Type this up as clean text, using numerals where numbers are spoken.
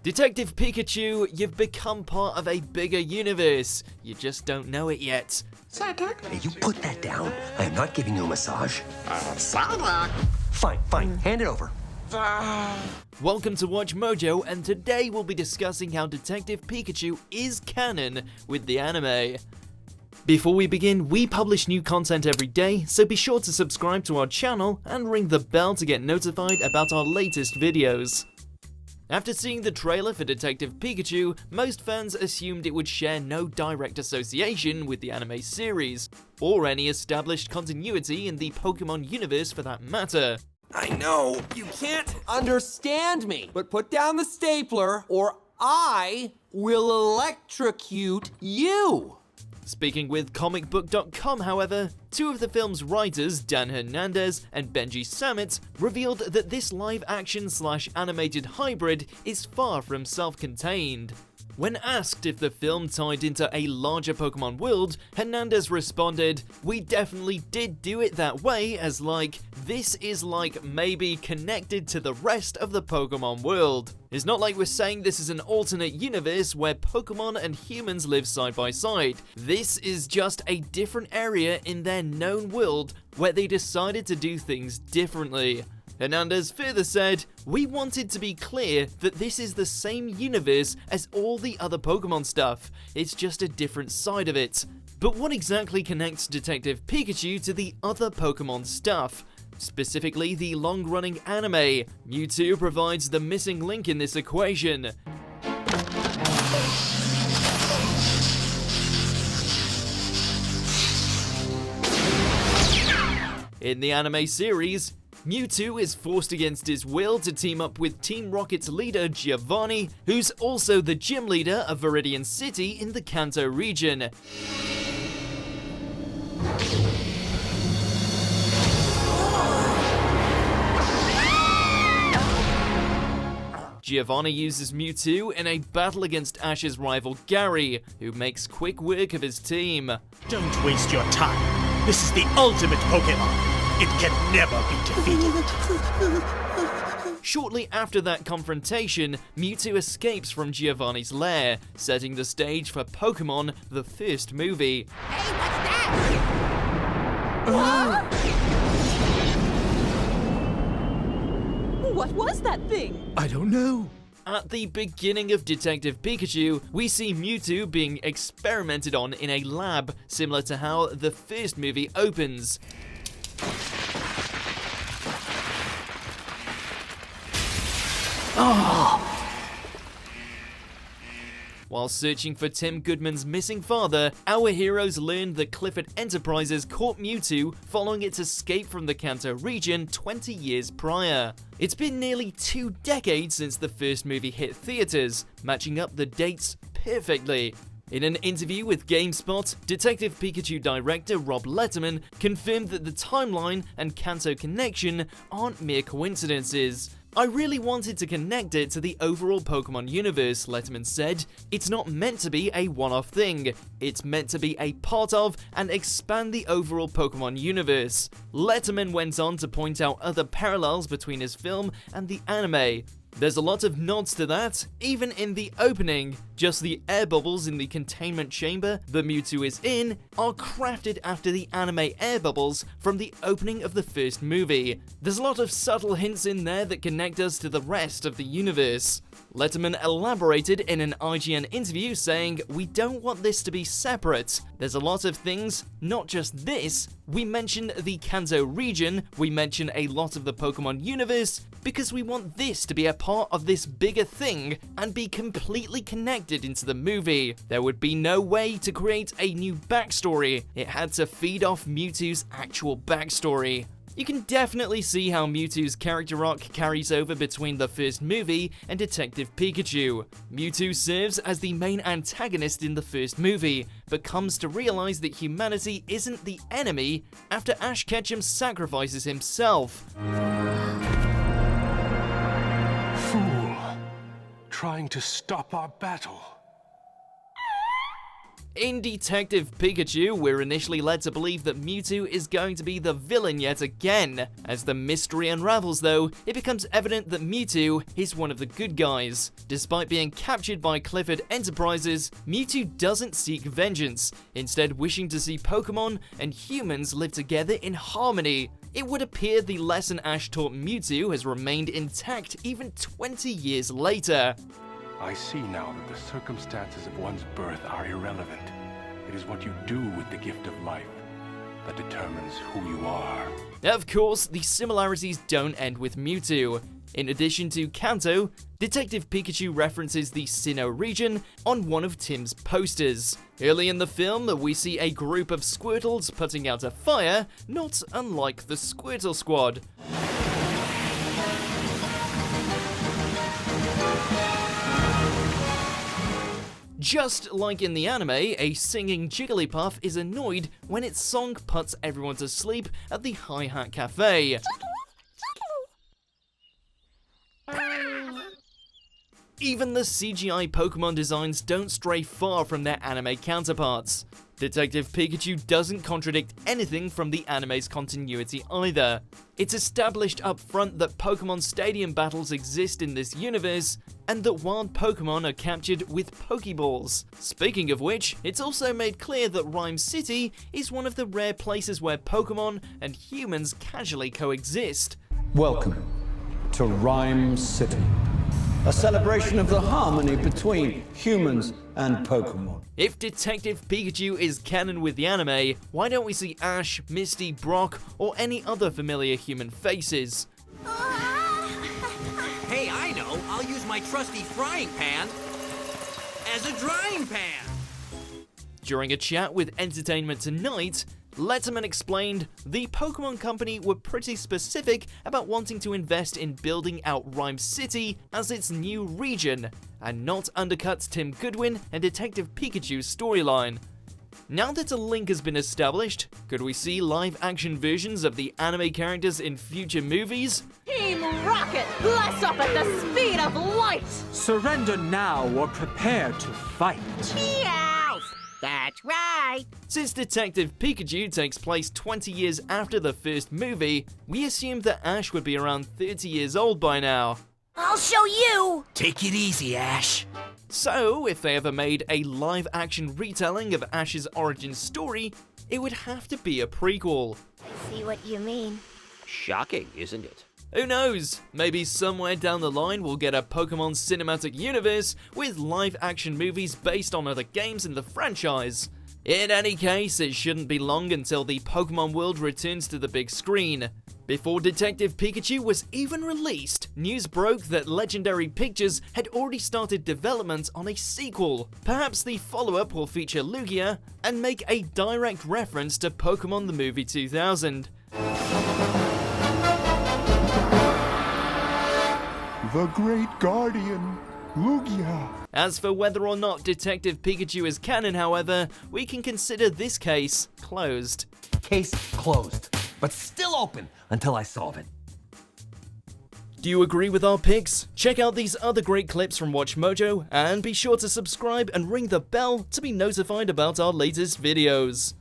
Detective Pikachu, you've become part of a bigger universe. You just don't know it yet. Psyduck? Hey, you put that down. I am not giving you a massage. Psyduck? Fine. Hand it over. Welcome to Watch Mojo, and today we'll be discussing how Detective Pikachu is canon with the anime. Before we begin, we publish new content every day, so be sure to subscribe to our channel and ring the bell to get notified about our latest videos. After seeing the trailer for Detective Pikachu, most fans assumed it would share no direct association with the anime series, or any established continuity in the Pokémon universe for that matter. I know, you can't understand me, but put down the stapler or I will electrocute you. Speaking with comicbook.com, however, two of the film's writers, Dan Hernandez and Benji Samit, revealed that this live-action/animated hybrid is far from self-contained. When asked if the film tied into a larger Pokemon world, Hernandez responded, "We definitely did do it that way, as this is maybe connected to the rest of the Pokemon world. It's not like we're saying this is an alternate universe where Pokemon and humans live side by side. This is just a different area in their known world where they decided to do things differently." Hernandez further said, "We wanted to be clear that this is the same universe as all the other Pokemon stuff, it's just a different side of it. But what exactly connects Detective Pikachu to the other Pokemon stuff? Specifically the long-running anime. Mewtwo provides the missing link in this equation." In the anime series, Mewtwo is forced against his will to team up with Team Rocket's leader Giovanni, who's also the gym leader of Viridian City in the Kanto region. Giovanni uses Mewtwo in a battle against Ash's rival Gary, who makes quick work of his team. Don't waste your time. This is the ultimate Pokémon. It can never be defeated. Shortly after that confrontation, Mewtwo escapes from Giovanni's lair, setting the stage for Pokémon, the first movie. Hey, what's that? What was that thing? I don't know. At the beginning of Detective Pikachu, we see Mewtwo being experimented on in a lab, similar to how the first movie opens. While searching for Tim Goodman's missing father, our heroes learn that Clifford Enterprises caught Mewtwo following its escape from the Kanto region 20 years prior. It's been nearly 2 decades since the first movie hit theaters, matching up the dates perfectly. In an interview with GameSpot, Detective Pikachu director Rob Letterman confirmed that the timeline and Kanto connection aren't mere coincidences. "I really wanted to connect it to the overall Pokemon universe," Letterman said. "It's not meant to be a one-off thing. It's meant to be a part of and expand the overall Pokemon universe." Letterman went on to point out other parallels between his film and the anime. "There's a lot of nods to that, even in the opening. Just the air bubbles in the containment chamber that Mewtwo is in are crafted after the anime air bubbles from the opening of the first movie. There's a lot of subtle hints in there that connect us to the rest of the universe." Letterman elaborated in an IGN interview saying, "We don't want this to be separate. There's a lot of things, not just this. We mention the Kanto region, we mention a lot of the Pokemon universe, because we want this to be a part of this bigger thing and be completely connected into the movie. There would be no way to create a new backstory. It had to feed off Mewtwo's actual backstory." You can definitely see how Mewtwo's character arc carries over between the first movie and Detective Pikachu. Mewtwo serves as the main antagonist in the first movie, but comes to realize that humanity isn't the enemy after Ash Ketchum sacrifices himself. Fool, trying to stop our battle. In Detective Pikachu, we're initially led to believe that Mewtwo is going to be the villain yet again. As the mystery unravels though, it becomes evident that Mewtwo is one of the good guys. Despite being captured by Clifford Enterprises, Mewtwo doesn't seek vengeance, instead wishing to see Pokémon and humans live together in harmony. It would appear the lesson Ash taught Mewtwo has remained intact even 20 years later. I see now that the circumstances of one's birth are irrelevant. It is what you do with the gift of life that determines who you are. Of course, the similarities don't end with Mewtwo. In addition to Kanto, Detective Pikachu references the Sinnoh region on one of Tim's posters. Early in the film, we see a group of Squirtles putting out a fire, not unlike the Squirtle Squad. Just like in the anime, a singing Jigglypuff is annoyed when its song puts everyone to sleep at the Hi-Hat Cafe. Even the CGI Pokemon designs don't stray far from their anime counterparts. Detective Pikachu doesn't contradict anything from the anime's continuity either. It's established up front that Pokemon Stadium battles exist in this universe, and that wild Pokemon are captured with Pokeballs. Speaking of which, it's also made clear that Rhyme City is one of the rare places where Pokemon and humans casually coexist. Welcome to Rhyme City, a celebration of the harmony between humans and Pokemon. If Detective Pikachu is canon with the anime, why don't we see Ash, Misty, Brock, or any other familiar human faces? Hey, I know. I'll use my trusty frying pan as a drying pan. During a chat with Entertainment Tonight, Letterman explained the Pokemon Company were pretty specific about wanting to invest in building out Rhyme City as its new region, and not undercut Tim Goodwin and Detective Pikachu's storyline. Now that a link has been established, could we see live-action versions of the anime characters in future movies? Team Rocket, blast off at the speed of light! Surrender now or prepare to fight. Meow! That's right. Since Detective Pikachu takes place 20 years after the first movie, we assumed that Ash would be around 30 years old by now. I'll show you. Take it easy, Ash. So, if they ever made a live-action retelling of Ash's origin story, it would have to be a prequel. I see what you mean. Shocking, isn't it? Who knows? Maybe somewhere down the line we'll get a Pokémon cinematic universe with live-action movies based on other games in the franchise. In any case, it shouldn't be long until the Pokémon world returns to the big screen. Before Detective Pikachu was even released, news broke that Legendary Pictures had already started development on a sequel. Perhaps the follow-up will feature Lugia and make a direct reference to Pokémon the Movie 2000. The Great Guardian, Lugia. As for whether or not Detective Pikachu is canon, however, we can consider this case closed. Case closed, but still open until I solve it. Do you agree with our picks? Check out these other great clips from WatchMojo, and be sure to subscribe and ring the bell to be notified about our latest videos.